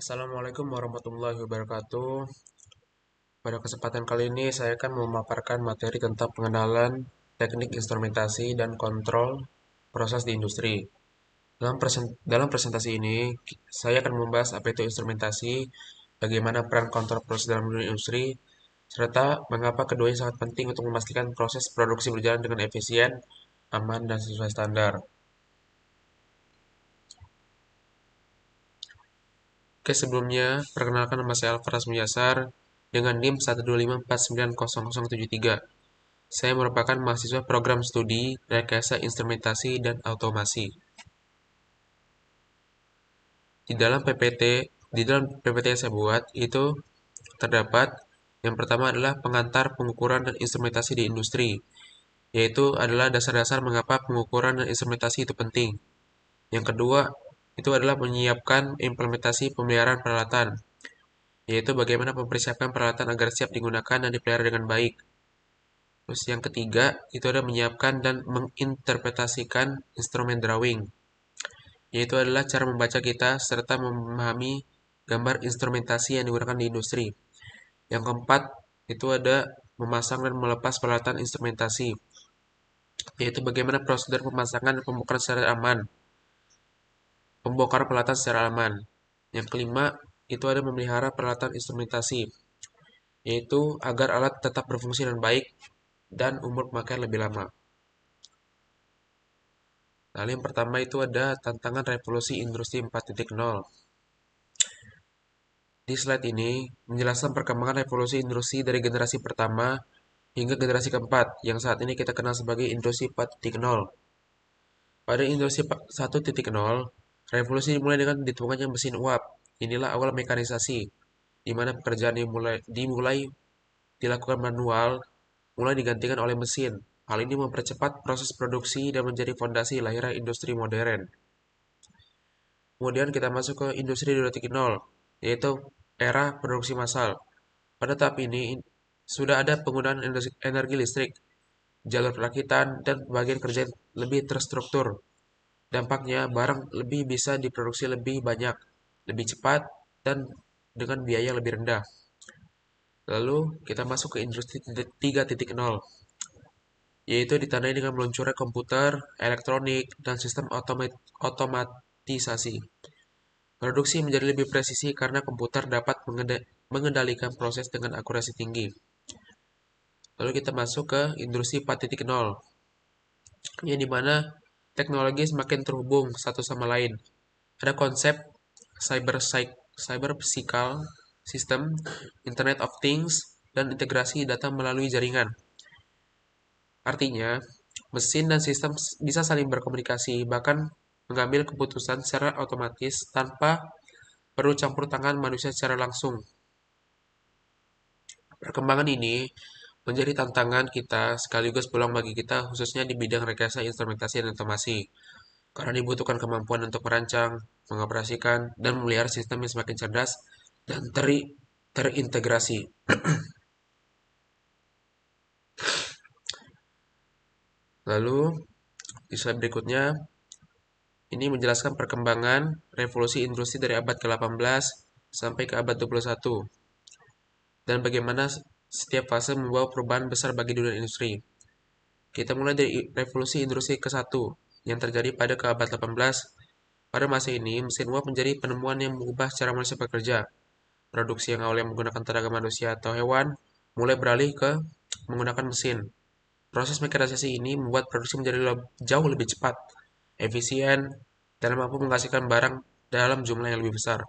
Assalamualaikum warahmatullahi wabarakatuh. Pada kesempatan kali ini saya akan memaparkan materi tentang pengenalan teknik instrumentasi dan kontrol proses di industri. Dalam presentasi ini, saya akan membahas apa itu instrumentasi, bagaimana peran kontrol proses dalam dunia industri, serta mengapa keduanya sangat penting untuk memastikan proses produksi berjalan dengan efisien, aman, dan sesuai standar. Oke, sebelumnya, perkenalkan nama saya Alvaras Mulyasar dengan NIM 125490073. Saya merupakan mahasiswa program studi Rekayasa Instrumentasi dan Automasi. Di dalam PPT, di dalam PPT yang saya buat itu terdapat yang pertama adalah pengantar pengukuran dan instrumentasi di industri, yaitu adalah dasar-dasar mengapa pengukuran dan instrumentasi itu penting. Yang kedua, itu adalah menyiapkan implementasi pemeliharaan peralatan, yaitu bagaimana mempersiapkan peralatan agar siap digunakan dan dipelihara dengan baik. Terus yang ketiga, itu ada menyiapkan dan menginterpretasikan instrumen drawing, yaitu adalah cara membaca kita serta memahami gambar instrumentasi yang digunakan di industri. Yang keempat, itu ada memasang dan melepas peralatan instrumentasi, yaitu bagaimana prosedur pemasangan dan pembongkaran secara aman, pembongkaran peralatan secara aman. Yang kelima, itu ada memelihara peralatan instrumentasi, yaitu agar alat tetap berfungsi dengan baik dan umur pemakaian lebih lama. Lalu yang pertama itu ada tantangan revolusi industri 4.0. Di slide ini menjelaskan perkembangan revolusi industri dari generasi pertama hingga generasi keempat yang saat ini kita kenal sebagai industri 4.0. Pada industri 1.0, revolusi dimulai dengan ditemukannya mesin uap. Inilah awal mekanisasi, di mana pekerjaan dimulai dilakukan manual, mulai digantikan oleh mesin. Hal ini mempercepat proses produksi dan menjadi fondasi lahirnya industri modern. Kemudian kita masuk ke industri 2.0, yaitu era produksi massal. Pada tahap ini sudah ada penggunaan energi listrik, jalur perakitan, dan bagian kerja lebih terstruktur. Dampaknya, barang lebih bisa diproduksi lebih banyak, lebih cepat, dan dengan biaya lebih rendah. Lalu kita masuk ke industri 3.0, yaitu ditandai dengan meluncurnya komputer, elektronik, dan sistem otomatisasi. Produksi menjadi lebih presisi karena komputer dapat mengendalikan proses dengan akurasi tinggi. Lalu kita masuk ke industri 4.0, yang dimana teknologi semakin terhubung satu sama lain. Ada konsep cyber physical system, Internet of Things, dan integrasi data melalui jaringan. Artinya, mesin dan sistem bisa saling berkomunikasi, bahkan mengambil keputusan secara otomatis tanpa perlu campur tangan manusia secara langsung. Perkembangan ini menjadi tantangan kita sekaligus peluang bagi kita khususnya di bidang rekayasa instrumentasi dan otomasi. Karena dibutuhkan kemampuan untuk merancang, mengoperasikan, dan memelihara sistem yang semakin cerdas dan terintegrasi. Lalu, di slide berikutnya, ini menjelaskan perkembangan revolusi industri dari abad ke-18 sampai ke abad 21, dan bagaimana setiap fase membawa perubahan besar bagi dunia industri. Kita mulai dari revolusi industri ke-1 yang terjadi pada ke abad 18. Pada masa ini, mesin uap menjadi penemuan yang mengubah cara manusia bekerja. Produksi yang awalnya menggunakan tenaga manusia atau hewan mulai beralih ke menggunakan mesin. Proses mekanisasi ini membuat produksi menjadi jauh lebih cepat, efisien, dan mampu menghasilkan barang dalam jumlah yang lebih besar.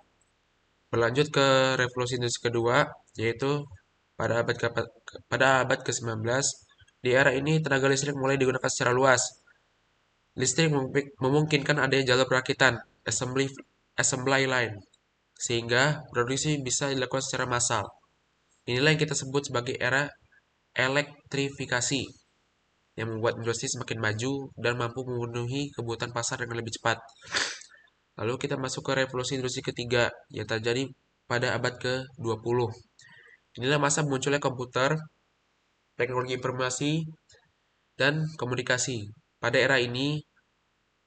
Berlanjut ke revolusi industri kedua, yaitu pada abad ke-19, di era ini tenaga listrik mulai digunakan secara luas. Listrik memungkinkan adanya jalur perakitan, assembly line, sehingga produksi bisa dilakukan secara massal. Inilah yang kita sebut sebagai era elektrifikasi, yang membuat industri semakin maju dan mampu memenuhi kebutuhan pasar dengan lebih cepat. Lalu kita masuk ke revolusi industri ketiga yang terjadi pada abad ke-20. Inilah masa munculnya komputer, teknologi informasi, dan komunikasi. Pada era ini,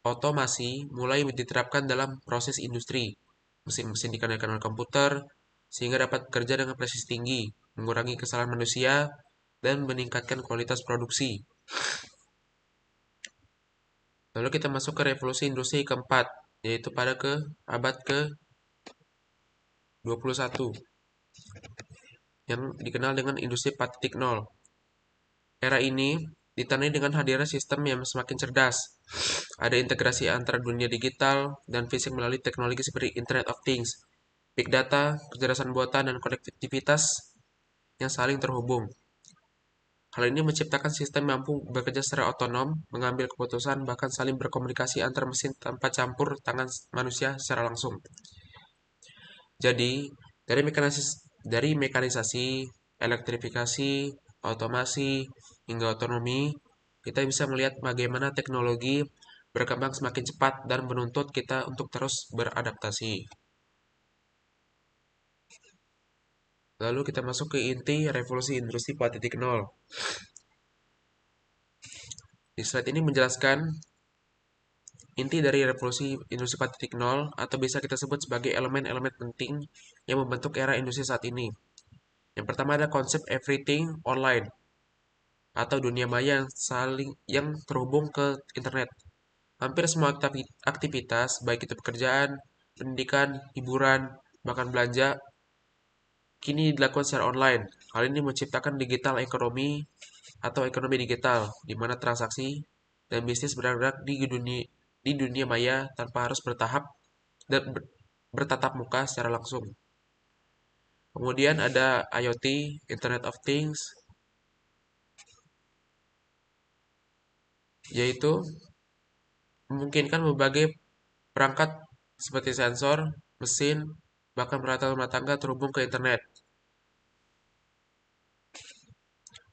otomasi mulai diterapkan dalam proses industri. mesin-mesin dikendalikan oleh komputer, sehingga dapat bekerja dengan presisi tinggi, mengurangi kesalahan manusia, dan meningkatkan kualitas produksi. Lalu kita masuk ke revolusi industri keempat, yaitu pada abad ke-21, yang dikenal dengan industri 4.0. Era ini ditandai dengan hadirnya sistem yang semakin cerdas. Ada integrasi antara dunia digital dan fisik melalui teknologi seperti Internet of Things, Big Data, kecerdasan buatan, dan konektivitas yang saling terhubung. Hal ini menciptakan sistem yang mampu bekerja secara otonom, mengambil keputusan, bahkan saling berkomunikasi antar mesin tanpa campur tangan manusia secara langsung. Jadi, dari mekanisasi, elektrifikasi, otomasi, hingga otonomi, kita bisa melihat bagaimana teknologi berkembang semakin cepat dan menuntut kita untuk terus beradaptasi. Lalu kita masuk ke inti revolusi industri 4.0. Di slide ini menjelaskan inti dari revolusi industri 4.0 atau bisa kita sebut sebagai elemen-elemen penting yang membentuk era industri saat ini. Yang pertama ada konsep everything online atau dunia maya yang terhubung ke internet. Hampir semua aktivitas, baik itu pekerjaan, pendidikan, hiburan, bahkan belanja, kini dilakukan secara online. Hal ini menciptakan digital ekonomi atau ekonomi digital, di mana transaksi dan bisnis bergerak di dunia maya tanpa harus dan bertatap muka secara langsung. Kemudian ada IoT, Internet of Things, yaitu memungkinkan berbagai perangkat seperti sensor, mesin, bahkan peralatan rumah tangga terhubung ke internet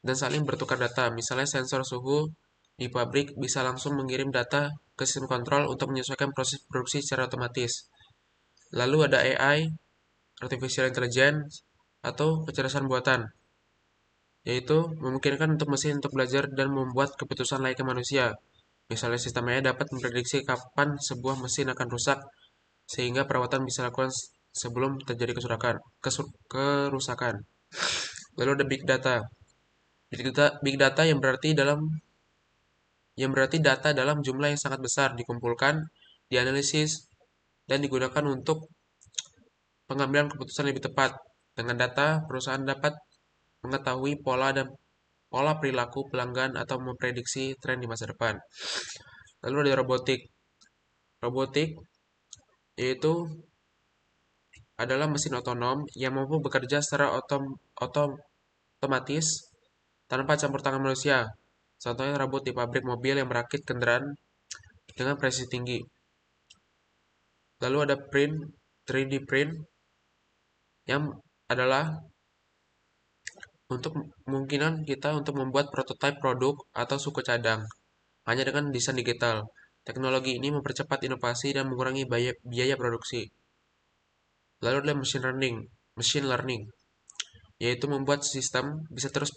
dan saling bertukar data. Misalnya sensor suhu di pabrik bisa langsung mengirim data ke sistem kontrol untuk menyesuaikan proses produksi secara otomatis. Lalu ada AI, Artificial Intelligence, atau kecerdasan buatan, yaitu memungkinkan untuk mesin untuk belajar dan membuat keputusan layaknya manusia. Misalnya sistem AI dapat memprediksi kapan sebuah mesin akan rusak, sehingga perawatan bisa dilakukan sebelum terjadi kerusakan. Lalu ada Big Data. Big data yang berarti data dalam jumlah yang sangat besar dikumpulkan, dianalisis, dan digunakan untuk pengambilan keputusan lebih tepat. Dengan data, perusahaan dapat mengetahui pola perilaku pelanggan atau memprediksi tren di masa depan. Lalu ada robotik. Robotik yaitu adalah mesin otonom yang mampu bekerja secara otomatis tanpa campur tangan manusia. Contohnya robot di pabrik mobil yang merakit kendaraan dengan presisi tinggi. Lalu ada 3D print yang adalah untuk kemungkinan kita untuk membuat prototipe produk atau suku cadang hanya dengan desain digital. Teknologi ini mempercepat inovasi dan mengurangi biaya produksi. Lalu ada machine learning, yaitu membuat sistem bisa terus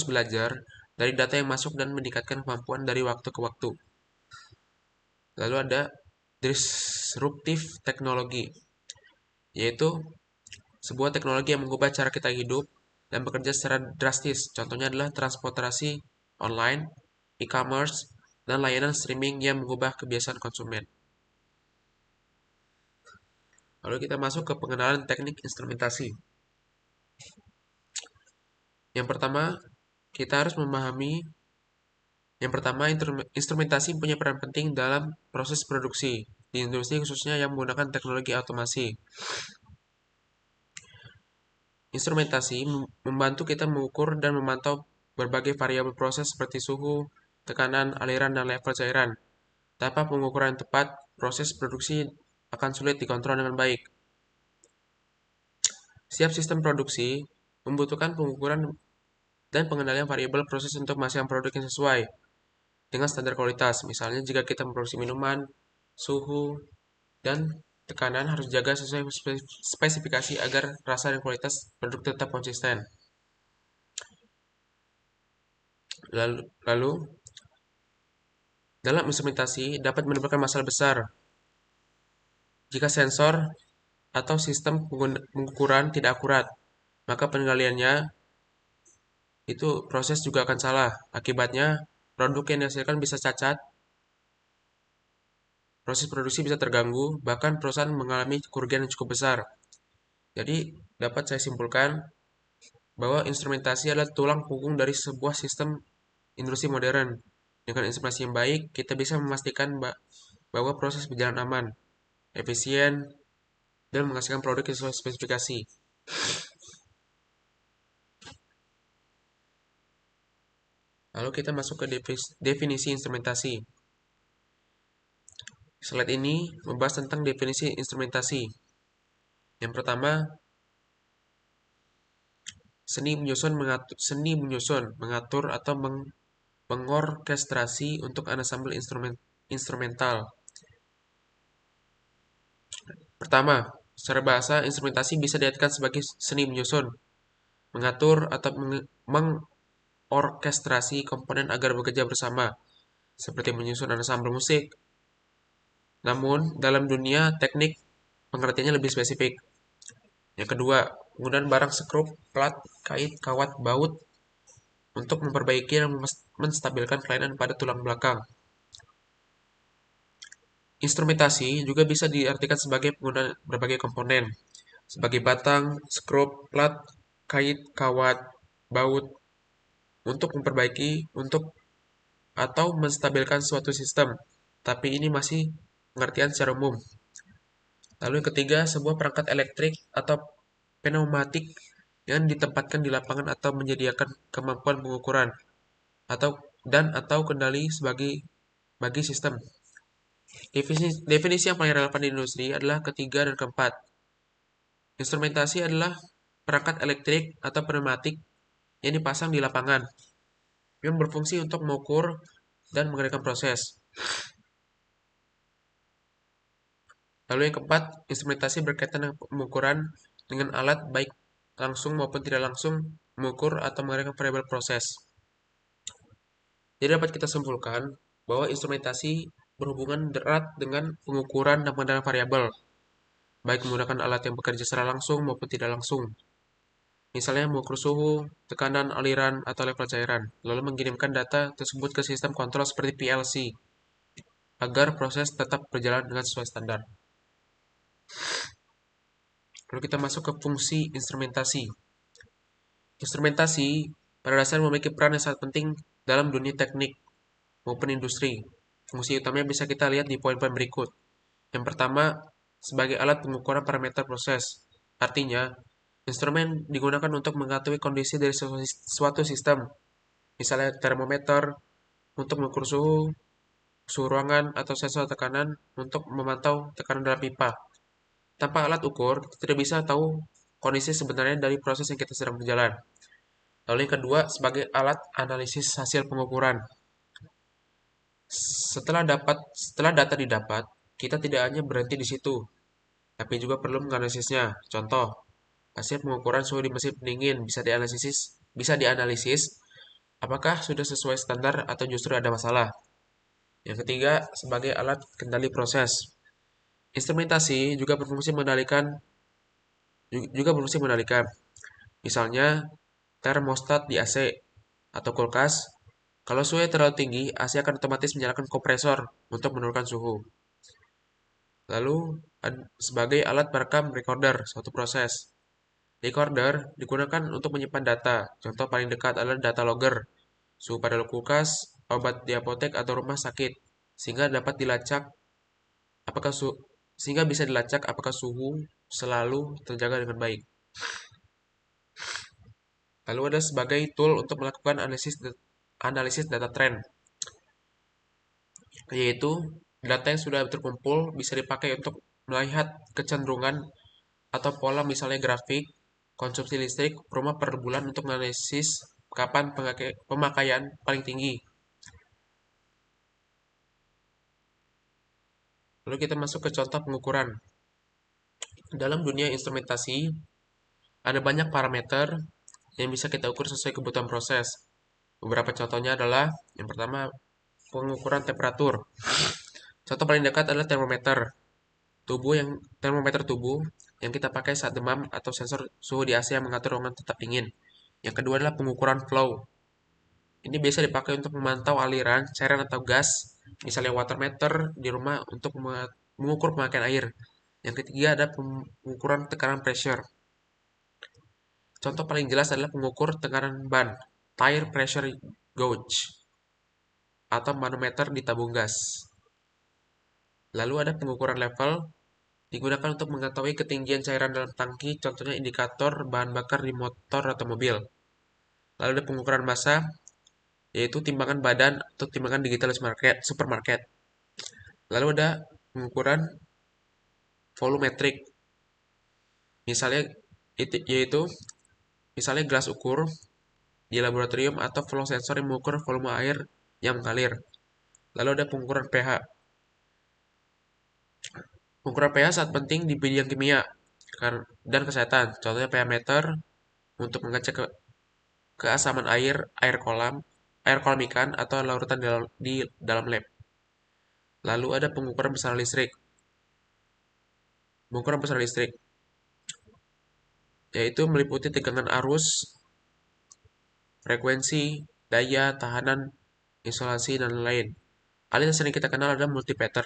belajar dari data yang masuk dan meningkatkan kemampuan dari waktu ke waktu. Lalu ada disruptive teknologi, yaitu sebuah teknologi yang mengubah cara kita hidup dan bekerja secara drastis. Contohnya adalah transportasi online, e-commerce, dan layanan streaming yang mengubah kebiasaan konsumen. Lalu kita masuk ke pengenalan teknik instrumentasi. Yang pertama, kita harus memahami instrumentasi punya peran penting dalam proses produksi di industri khususnya yang menggunakan teknologi otomasi. Instrumentasi membantu kita mengukur dan memantau berbagai variabel proses seperti suhu, tekanan, aliran, dan level cairan. Tanpa pengukuran yang tepat, proses produksi akan sulit dikontrol dengan baik. Setiap sistem produksi membutuhkan pengukuran dan pengendalian variabel proses untuk menghasilkan produk yang sesuai dengan standar kualitas. Misalnya jika kita memproduksi minuman, suhu, dan tekanan harus dijaga sesuai spesifikasi agar rasa dan kualitas produk tetap konsisten. Lalu dalam instrumentasi dapat menimbulkan masalah besar jika sensor atau sistem pengukuran tidak akurat, maka pengendaliannya itu proses juga akan salah. Akibatnya, produk yang dihasilkan bisa cacat, proses produksi bisa terganggu, bahkan perusahaan mengalami kerugian yang cukup besar. Jadi, dapat saya simpulkan bahwa instrumentasi adalah tulang punggung dari sebuah sistem industri modern. Dengan instrumentasi yang baik, kita bisa memastikan bahwa proses berjalan aman, efisien, dan menghasilkan produk yang sesuai spesifikasi. Lalu kita masuk ke definisi instrumentasi. Slide ini membahas tentang definisi instrumentasi. Yang pertama, seni menyusun, mengatur atau mengorkestrasi untuk ensemble instrumental. Pertama, secara bahasa, instrumentasi bisa diartikan sebagai seni menyusun, mengatur atau mengorkestrasi komponen agar bekerja bersama, seperti menyusun ensemble musik. Namun, dalam dunia teknik, pengertiannya lebih spesifik. Yang kedua, penggunaan barang skrup, plat, kait, kawat, baut untuk memperbaiki dan menstabilkan kelainan pada tulang belakang. Instrumentasi juga bisa diartikan sebagai penggunaan berbagai komponen, sebagai batang, skrup, plat, kait, kawat, baut, untuk memperbaiki atau menstabilkan suatu sistem. Tapi ini masih pengertian secara umum. Lalu yang ketiga, sebuah perangkat elektrik atau pneumatik yang ditempatkan di lapangan atau menyediakan kemampuan pengukuran atau kendali bagi sistem. Definisi yang paling relevan di industri adalah ketiga dan keempat. Instrumentasi adalah perangkat elektrik atau pneumatik yang dipasang di lapangan yang berfungsi untuk mengukur dan mengendalikan proses. Lalu yang keempat, instrumentasi berkaitan dengan pengukuran dengan alat baik langsung maupun tidak langsung mengukur atau mengendalikan variabel proses. Jadi dapat kita simpulkan bahwa instrumentasi berhubungan erat dengan pengukuran dan pengendalian variabel, baik menggunakan alat yang bekerja secara langsung maupun tidak langsung. Misalnya mengukur suhu, tekanan, aliran, atau level cairan, lalu mengirimkan data tersebut ke sistem kontrol seperti PLC, agar proses tetap berjalan dengan sesuai standar. Lalu kita masuk ke fungsi instrumentasi. Instrumentasi pada dasarnya memiliki peran yang sangat penting dalam dunia teknik maupun industri. Fungsi utamanya bisa kita lihat di poin-poin berikut. Yang pertama, sebagai alat pengukuran parameter proses. Artinya, instrumen digunakan untuk mengetahui kondisi dari suatu sistem. Misalnya termometer untuk mengukur suhu ruangan, atau sensor tekanan untuk memantau tekanan dalam pipa. Tanpa alat ukur, kita tidak bisa tahu kondisi sebenarnya dari proses yang kita sedang berjalan. Lalu yang kedua, sebagai alat analisis hasil pengukuran. Setelah data didapat, kita tidak hanya berhenti di situ, tapi juga perlu menganalisisnya. Contoh, hasil pengukuran suhu di mesin pendingin bisa dianalisis apakah sudah sesuai standar atau justru ada masalah. Yang ketiga, sebagai alat kendali proses. Instrumentasi juga berfungsi mengendalikan. Misalnya, termostat di AC atau kulkas. Kalau suhunya terlalu tinggi, AC akan otomatis menyalakan kompresor untuk menurunkan suhu. Lalu, sebagai alat perekam recorder suatu proses. Recorder digunakan untuk menyimpan data. Contoh paling dekat adalah data logger, suhu pada kulkas, obat di apotek atau rumah sakit, sehingga dapat dilacak apakah sehingga bisa dilacak apakah suhu selalu terjaga dengan baik. Lalu ada sebagai tool untuk melakukan analisis data trend, yaitu data yang sudah terkumpul bisa dipakai untuk melihat kecenderungan atau pola, misalnya grafik konsumsi listrik rumah per bulan untuk menganalisis kapan pemakaian paling tinggi. Lalu kita masuk ke contoh pengukuran. Dalam dunia instrumentasi, ada banyak parameter yang bisa kita ukur sesuai kebutuhan proses. Beberapa contohnya adalah, yang pertama, pengukuran temperatur. Contoh paling dekat adalah termometer tubuh yang kita pakai saat demam atau sensor suhu di AC yang mengatur ruangan tetap dingin. Yang kedua adalah pengukuran flow. Ini biasa dipakai untuk memantau aliran, cairan atau gas, misalnya water meter di rumah untuk mengukur pemakaian air. Yang ketiga ada pengukuran tekanan pressure. Contoh paling jelas adalah pengukur tekanan ban, tire pressure gauge, atau manometer di tabung gas. Lalu ada pengukuran level, digunakan untuk mengetahui ketinggian cairan dalam tangki, contohnya indikator bahan bakar di motor atau mobil. Lalu ada pengukuran massa, yaitu timbangan badan atau timbangan digital supermarket. Lalu ada pengukuran volumetrik, misalnya yaitu misalnya gelas ukur di laboratorium atau flow sensor yang mengukur volume air yang mengalir. Lalu ada pengukuran pH. Pengukuran pH sangat penting di bidang kimia dan kesehatan. Contohnya pH meter untuk mengecek keasaman air, air kolam ikan, atau larutan di dalam lab. Lalu ada pengukuran besaran listrik. Pengukuran besaran listrik yaitu meliputi tegangan arus, frekuensi, daya, tahanan, isolasi, dan lain-lain. Alat yang sering kita kenal adalah multimeter.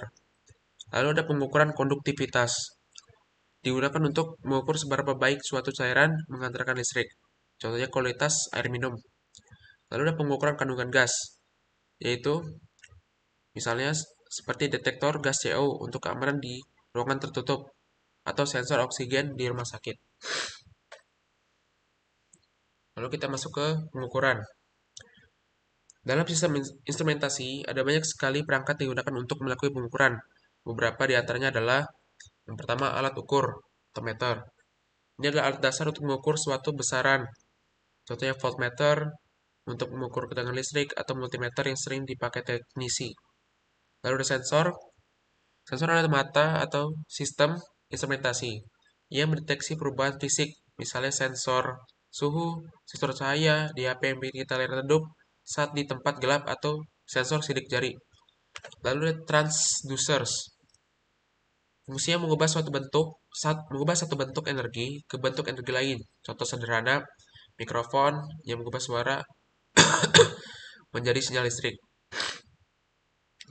Lalu ada pengukuran konduktivitas. Digunakan untuk mengukur seberapa baik suatu cairan mengantarkan listrik. Contohnya kualitas air minum. Lalu ada pengukuran kandungan gas, yaitu misalnya seperti detektor gas CO untuk keamanan di ruangan tertutup atau sensor oksigen di rumah sakit. Lalu kita masuk ke pengukuran. Dalam sistem instrumentasi, ada banyak sekali perangkat yang digunakan untuk melakukan pengukuran. Beberapa di antaranya adalah yang pertama alat ukur atau meter. Ini adalah alat dasar untuk mengukur suatu besaran. Contohnya voltmeter untuk mengukur tegangan listrik atau multimeter yang sering dipakai teknisi. Lalu ada sensor. Sensor adalah mata atau sistem instrumentasi yang mendeteksi perubahan fisik, misalnya sensor suhu, sensor cahaya di HP yang bikin kita lihat redup saat di tempat gelap atau sensor sidik jari. Lalu ada transducers. Fungsinya mengubah satu bentuk energi ke bentuk energi lain. Contoh sederhana, mikrofon yang mengubah suara menjadi sinyal listrik.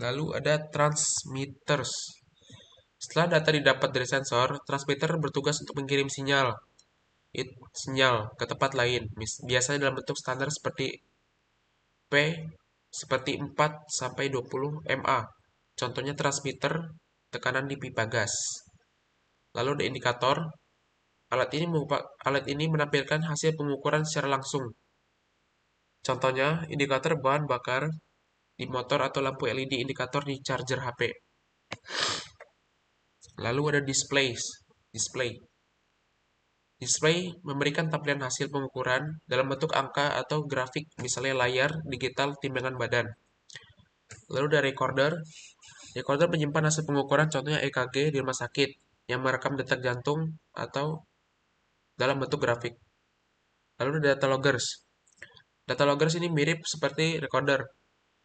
Lalu ada transmitters. Setelah data didapat dari sensor, transmitter bertugas untuk mengirim sinyal ke tempat lain, biasanya dalam bentuk standar seperti P seperti 4 sampai 20 mA. Contohnya transmitter tekanan di pipa gas. Lalu ada indikator. Alat ini menampilkan hasil pengukuran secara langsung. Contohnya indikator bahan bakar di motor atau lampu LED indikator di charger HP. Lalu ada display. Display memberikan tampilan hasil pengukuran dalam bentuk angka atau grafik, misalnya layar digital timbangan badan. Lalu ada recorder. Recorder menyimpan hasil pengukuran, contohnya EKG di rumah sakit, yang merekam detak jantung atau dalam bentuk grafik. Lalu ada data loggers. Data loggers ini mirip seperti recorder,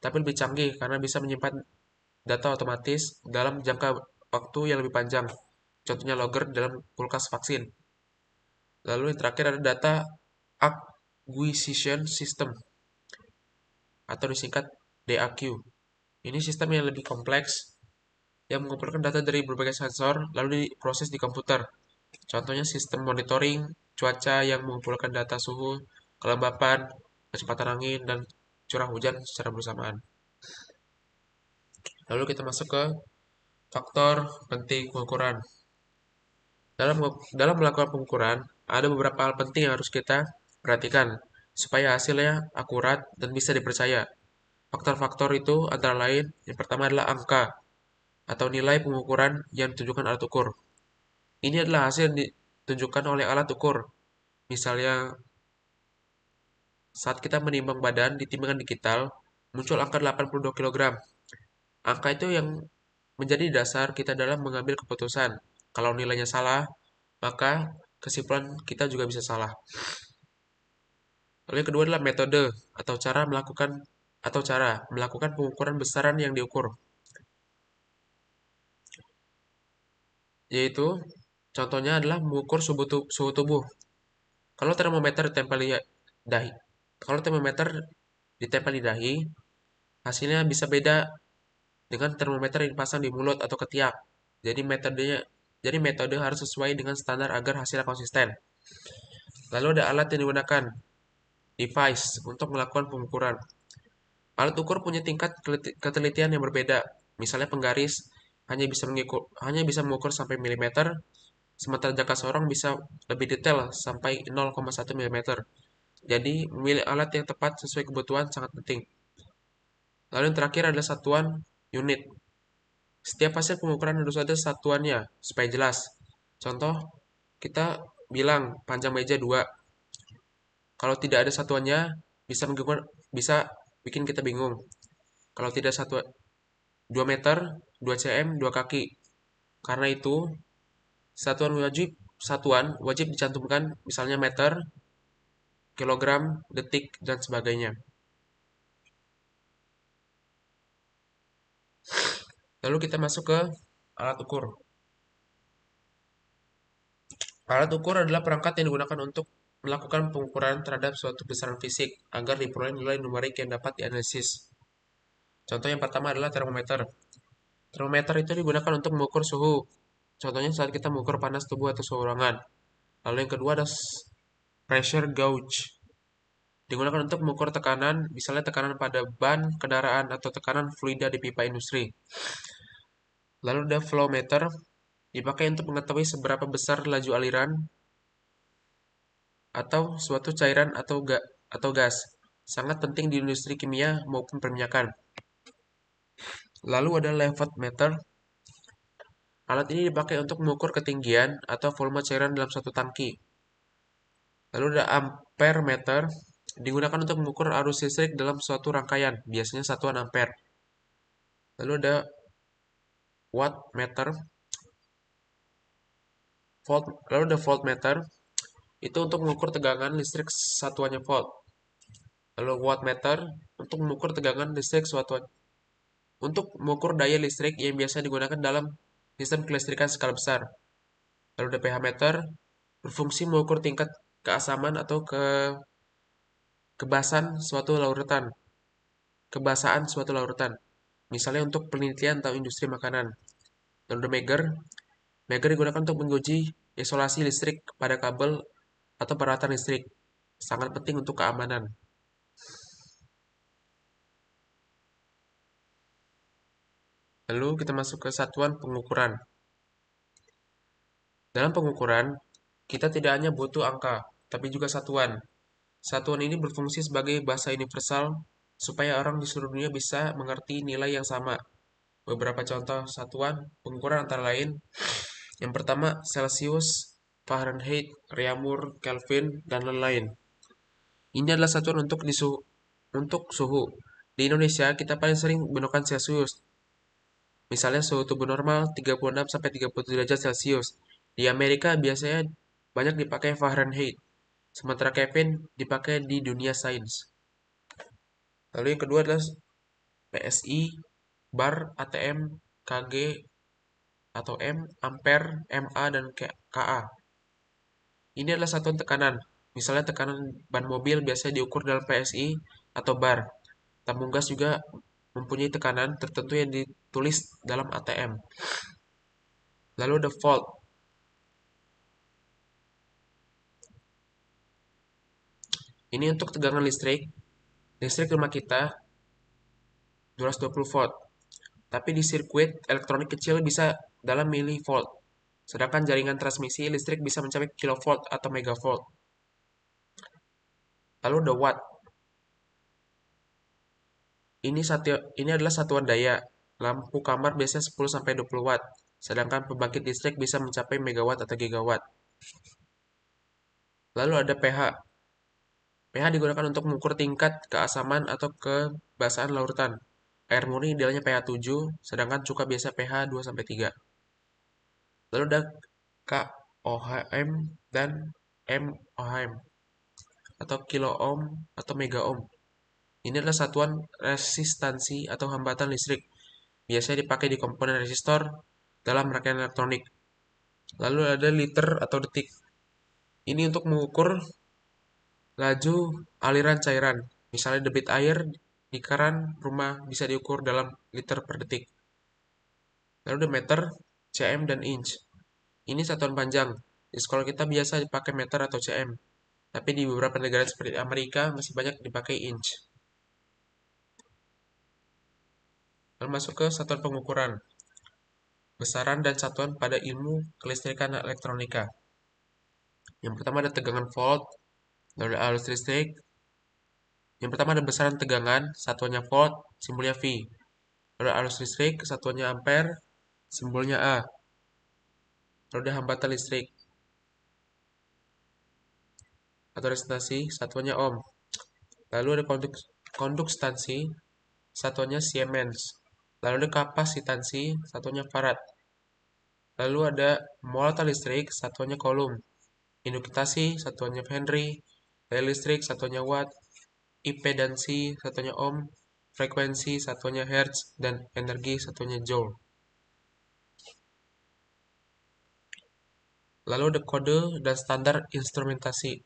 tapi lebih canggih karena bisa menyimpan data otomatis dalam jangka waktu yang lebih panjang. Contohnya logger dalam kulkas vaksin. Lalu yang terakhir ada data acquisition system atau disingkat DAQ. Ini sistem yang lebih kompleks yang mengumpulkan data dari berbagai sensor lalu diproses di komputer. Contohnya sistem monitoring cuaca yang mengumpulkan data suhu, kelembapan, kecepatan angin, dan curah hujan secara bersamaan. Lalu kita masuk ke faktor penting pengukuran. Dalam melakukan pengukuran, ada beberapa hal penting yang harus kita perhatikan supaya hasilnya akurat dan bisa dipercaya. Faktor-faktor itu antara lain, yang pertama adalah angka atau nilai pengukuran yang ditunjukkan alat ukur. Ini adalah hasil yang ditunjukkan oleh alat ukur. Misalnya, saat kita menimbang badan di timbangan digital, muncul angka 82 kg. Angka itu yang menjadi dasar kita dalam mengambil keputusan. Kalau nilainya salah, maka kesimpulan kita juga bisa salah. Lalu yang kedua adalah metode atau cara melakukan pengukuran besaran yang diukur. Yaitu Contohnya adalah mengukur suhu tubuh. Kalau termometer ditempel di dahi, kalau termometer ditempel di dahi, hasilnya bisa beda dengan termometer yang dipasang di mulut atau ketiak. Jadi metode harus sesuai dengan standar agar hasilnya konsisten. Lalu ada alat yang digunakan, device, untuk melakukan pengukuran. Alat ukur punya tingkat ketelitian yang berbeda. Misalnya penggaris hanya bisa mengukur sampai milimeter, sementara jangka sorong bisa lebih detail sampai 0,1 milimeter. Jadi, memilih alat yang tepat sesuai kebutuhan sangat penting. Lalu yang terakhir adalah satuan unit. Setiap hasil pengukuran harus ada satuannya supaya jelas. Contoh, kita bilang panjang meja 2. Kalau tidak ada satuannya, bisa bikin kita bingung. Kalau tidak satuan 2 meter, 2 cm, 2 kaki. Karena itu, satuan wajib dicantumkan misalnya meter, kilogram, detik, dan sebagainya. Lalu kita masuk ke alat ukur. Alat ukur adalah perangkat yang digunakan untuk melakukan pengukuran terhadap suatu besaran fisik agar diperoleh nilai numerik yang dapat dianalisis. Contoh yang pertama adalah termometer. Termometer itu digunakan untuk mengukur suhu. Contohnya saat kita mengukur panas tubuh atau suhu ruangan. Lalu yang kedua ada pressure gauge. Digunakan untuk mengukur tekanan, misalnya tekanan pada ban kendaraan atau tekanan fluida di pipa industri. Lalu ada flow meter, dipakai untuk mengetahui seberapa besar laju aliran atau suatu cairan atau gas. Sangat penting di industri kimia maupun perminyakan. Lalu ada levet meter. Alat ini dipakai untuk mengukur ketinggian atau volume cairan dalam suatu tangki. Lalu ada ampere meter. Digunakan untuk mengukur arus listrik dalam suatu rangkaian, biasanya satuan ampere. Lalu ada watt meter. Lalu ada voltmeter, itu untuk mengukur tegangan listrik satuannya volt. Lalu wattmeter untuk mengukur tegangan listrik untuk mengukur daya listrik yang biasa digunakan dalam sistem kelistrikan skala besar. Lalu ada pH meter berfungsi mengukur tingkat keasaman atau kebasan suatu larutan. Kebasaan suatu larutan. Misalnya untuk penelitian atau industri makanan. Lalu ada Megger. Megger digunakan untuk menguji isolasi listrik pada kabel atau peralatan listrik. Sangat penting untuk keamanan. Lalu kita masuk ke satuan pengukuran. Dalam pengukuran, kita tidak hanya butuh angka, tapi juga satuan. Satuan ini berfungsi sebagai bahasa universal supaya orang di seluruh dunia bisa mengerti nilai yang sama. Beberapa contoh satuan pengukuran antara lain. Yang pertama, Celsius, Fahrenheit, Reaumur, Kelvin, dan lain-lain. Ini adalah satuan untuk suhu. Di Indonesia, kita paling sering menggunakan Celsius. Misalnya suhu tubuh normal 36-37 derajat Celcius. Di Amerika biasanya banyak dipakai Fahrenheit, sementara Kelvin dipakai di dunia sains. Lalu yang kedua adalah PSI, bar, ATM, KG atau M, ampere, MA, dan KA. Ini adalah satuan tekanan. Misalnya tekanan ban mobil biasanya diukur dalam PSI atau bar. Tabung gas juga mempunyai tekanan tertentu yang ditulis dalam ATM. Lalu ada volt. Ini untuk tegangan listrik. Listrik rumah kita 220 volt. Tapi di sirkuit elektronik kecil bisa dalam milivolt. Sedangkan jaringan transmisi listrik bisa mencapai kilovolt atau megavolt. Lalu ada watt. Ini adalah satuan daya. Lampu kamar biasanya 10-20 watt. Sedangkan pembangkit listrik bisa mencapai megawatt atau gigawatt. Lalu ada pH. pH digunakan untuk mengukur tingkat keasaman atau kebasaan larutan. Air murni idealnya pH 7, sedangkan cuka biasa pH 2-3. Lalu ada KOHM dan MOHM atau kilo ohm atau mega ohm. Ini adalah satuan resistansi atau hambatan listrik. Biasanya dipakai di komponen resistor dalam rangkaian elektronik. Lalu ada liter atau detik. Ini untuk mengukur laju aliran cairan. Misalnya debit air di keran rumah bisa diukur dalam liter per detik. Lalu ada meter, cm, dan inch. Ini satuan panjang. Di sekolah kita biasa dipakai meter atau cm. Tapi di beberapa negara seperti Amerika masih banyak dipakai inch. Lalu masuk ke satuan pengukuran. Besaran dan satuan pada ilmu kelistrikan dan elektronika. Yang pertama ada tegangan volt, lalu ada arus listrik. Yang pertama ada besaran tegangan, satuannya volt, simbolnya V. Lalu ada arus listrik, satuannya ampere, simbolnya A. Lalu ada hambatan listrik atau resistasi, satuannya ohm. Lalu ada kondukstansi, satuannya Siemens. Lalu ada kapasitansi, satuannya farad. Lalu ada muatan listrik, satuannya coulomb. Induktasi, satuannya Henry. Daya listrik, satuannya watt. Impedansi, satuannya ohm. Frekuensi, satuannya hertz. Dan energi, satuannya joule. Lalu ada kode dan standar instrumentasi.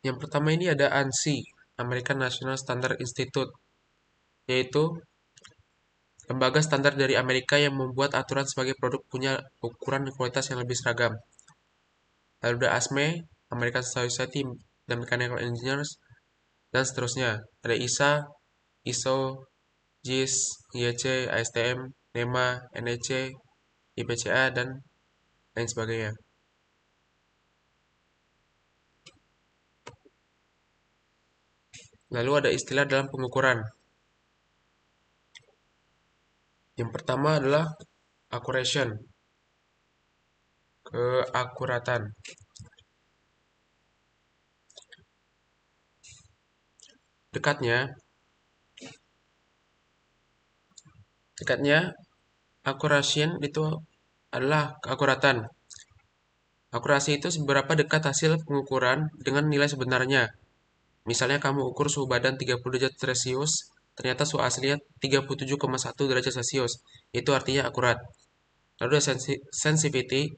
Yang pertama ini ada ANSI, American National Standard Institute, yaitu lembaga standar dari Amerika yang membuat aturan sebagai produk punya ukuran dan kualitas yang lebih seragam. Lalu ada ASME, American Society of Mechanical Engineers, dan seterusnya. Ada ISA, ISO, JIS, IEC, ASTM, NEMA, NEC, IPCA, dan lain sebagainya. Lalu ada istilah dalam pengukuran. Yang pertama adalah accuration, keakuratan. Dekatnya, accuracy itu adalah keakuratan. Akurasi itu seberapa dekat hasil pengukuran dengan nilai sebenarnya. Misalnya kamu ukur suhu badan 30 derajat Celcius, ternyata suhu aslinya 37,1 derajat Celcius. Itu artinya akurat. Lalu ada sensitivity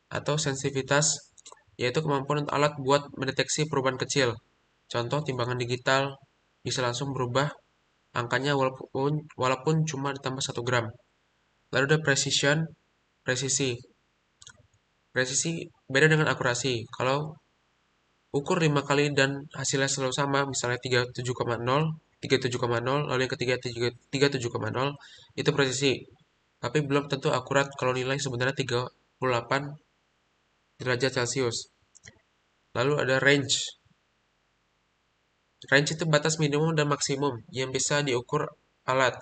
atau sensitivitas, yaitu kemampuan alat buat mendeteksi perubahan kecil. Contoh timbangan digital bisa langsung berubah angkanya walaupun cuma ditambah 1 gram. Lalu ada presisi. Presisi beda dengan akurasi. Kalau ukur 5 kali dan hasilnya selalu sama, misalnya 37,0, lalu yang ketiga 37,0, itu presisi. Tapi belum tentu akurat kalau nilai sebenarnya 38 derajat Celcius. Lalu ada range. Range itu batas minimum dan maksimum yang bisa diukur alat.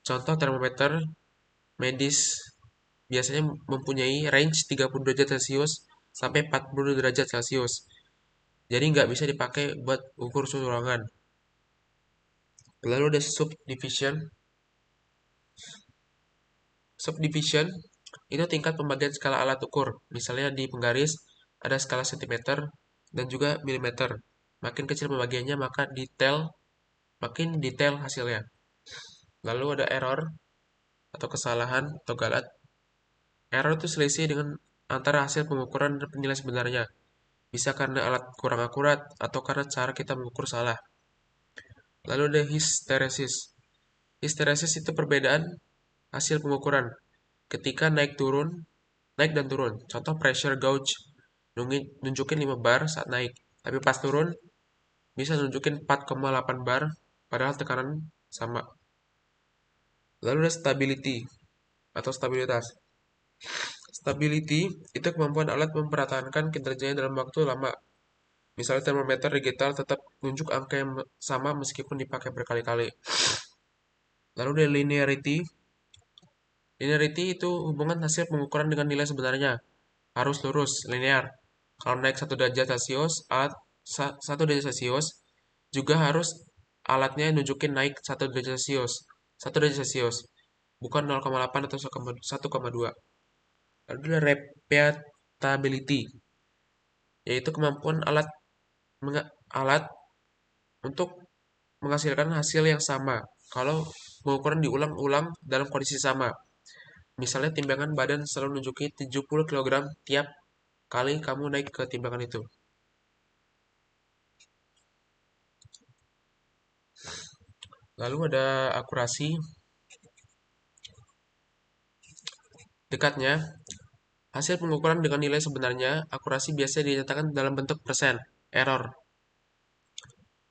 Contoh termometer medis biasanya mempunyai range 30 derajat Celcius sampai 40 derajat Celcius. Jadi nggak bisa dipakai buat ukur suhu ruangan. Lalu ada subdivision. Subdivision itu tingkat pembagian skala alat ukur. Misalnya di penggaris ada skala cm dan juga milimeter. Makin kecil pembagiannya makin detail hasilnya. Lalu ada error atau kesalahan atau galat. Error itu selisih dengan antara hasil pengukuran dan nilai sebenarnya. Bisa karena alat kurang akurat atau karena cara kita mengukur salah. Lalu ada hysteresis. Hysteresis itu perbedaan hasil pengukuran ketika naik dan turun. Contoh pressure gauge nunjukin 5 bar saat naik, tapi pas turun bisa nunjukin 4,8 bar padahal tekanan sama. Lalu ada stability atau stabilitas. Stability itu kemampuan alat mempertahankan kinerjanya dalam waktu lama. Misalnya termometer digital tetap nunjuk angka yang sama meskipun dipakai berkali-kali. Lalu ada linearity. Linearity itu hubungan hasil pengukuran dengan nilai sebenarnya. Harus lurus, linear. Kalau naik 1 derajat Celcius, 1 derajat Celcius juga harus alatnya nunjukin naik 1 derajat Celcius. 1 derajat Celcius. Bukan 0,8 atau 1,2. Lalu ada repeatability, yaitu kemampuan alat untuk menghasilkan hasil yang sama kalau pengukuran diulang-ulang dalam kondisi sama. Misalnya timbangan badan selalu menunjuki 70 kg tiap kali kamu naik ke timbangan itu. Lalu ada akurasi. Dekatnya, hasil pengukuran dengan nilai sebenarnya, akurasi biasanya dinyatakan dalam bentuk persen, error.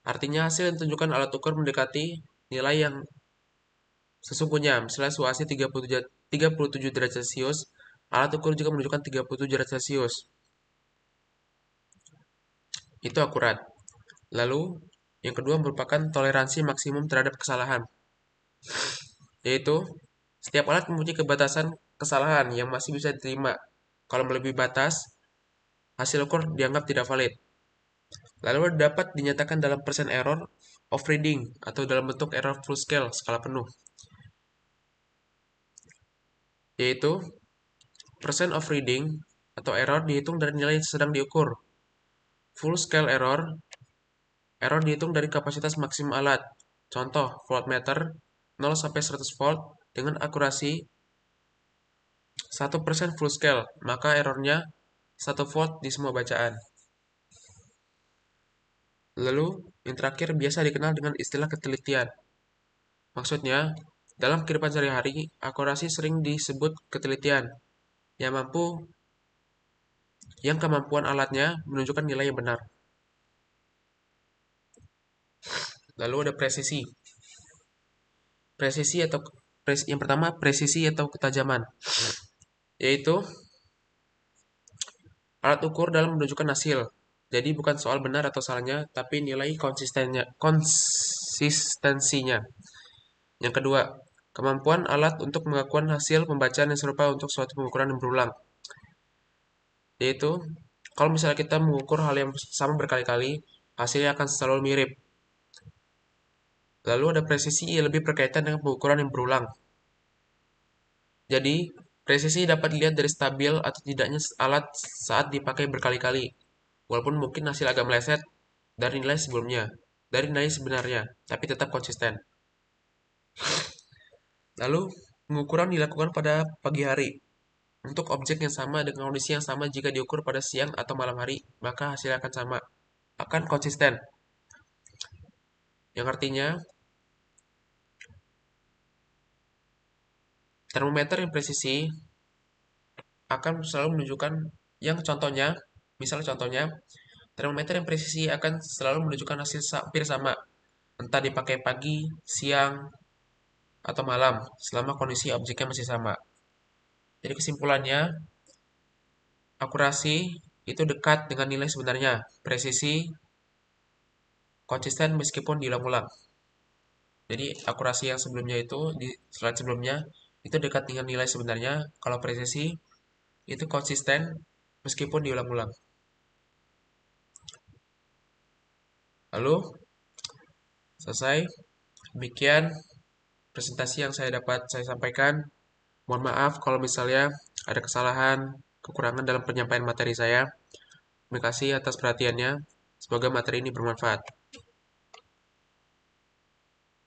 Artinya hasil yang ditunjukkan alat ukur mendekati nilai yang sesungguhnya. Misalnya suhu AC 37 derajat Celcius, alat ukur juga menunjukkan 37 derajat Celcius. Itu akurat. Lalu, yang kedua merupakan toleransi maksimum terhadap kesalahan. Yaitu, setiap alat mempunyai kebatasan kesalahan yang masih bisa diterima. Kalau melebihi batas, hasil ukur dianggap tidak valid. Lalu dapat dinyatakan dalam persen error of reading atau dalam bentuk error full scale skala penuh. Yaitu, percent of reading atau error dihitung dari nilai yang sedang diukur. Full scale error dihitung dari kapasitas maksimum alat. Contoh, voltmeter 0 sampai 100 volt dengan akurasi 1% full scale, maka errornya 1 volt di semua bacaan. Lalu, yang terakhir biasa dikenal dengan istilah ketelitian. Maksudnya, dalam kehidupan sehari-hari, akurasi sering disebut ketelitian yang kemampuan alatnya menunjukkan nilai yang benar. Lalu ada presisi. Yang pertama presisi atau ketajaman, yaitu alat ukur dalam menunjukkan hasil. Jadi bukan soal benar atau salahnya, tapi nilai konsistensinya. Yang kedua, kemampuan alat untuk mengakuan hasil pembacaan yang serupa untuk suatu pengukuran yang berulang. Yaitu, kalau misalnya kita mengukur hal yang sama berkali-kali, hasilnya akan selalu mirip. Lalu ada presisi yang lebih berkaitan dengan pengukuran yang berulang. Jadi, presisi dapat dilihat dari stabil atau tidaknya alat saat dipakai berkali-kali. Walaupun mungkin hasil agak meleset dari nilai sebelumnya, dari nilai sebenarnya, tapi tetap konsisten. Lalu, pengukuran dilakukan pada pagi hari. Untuk objek yang sama dengan kondisi yang sama jika diukur pada siang atau malam hari, maka hasilnya akan sama, akan konsisten. Yang artinya, termometer yang presisi akan selalu menunjukkan contohnya, termometer yang presisi akan selalu menunjukkan hasil hampir sama, entah dipakai pagi, siang, atau malam, selama kondisi objeknya masih sama. Jadi kesimpulannya, akurasi itu dekat dengan nilai sebenarnya, presisi konsisten meskipun diulang-ulang. Jadi akurasi yang sebelumnya itu, di slide sebelumnya, itu dekat dengan nilai sebenarnya, kalau presisi itu konsisten meskipun diulang-ulang. Lalu, selesai. Demikian presentasi yang saya sampaikan. Mohon maaf kalau misalnya ada kesalahan, kekurangan dalam penyampaian materi saya. Terima kasih atas perhatiannya. Semoga materi ini bermanfaat.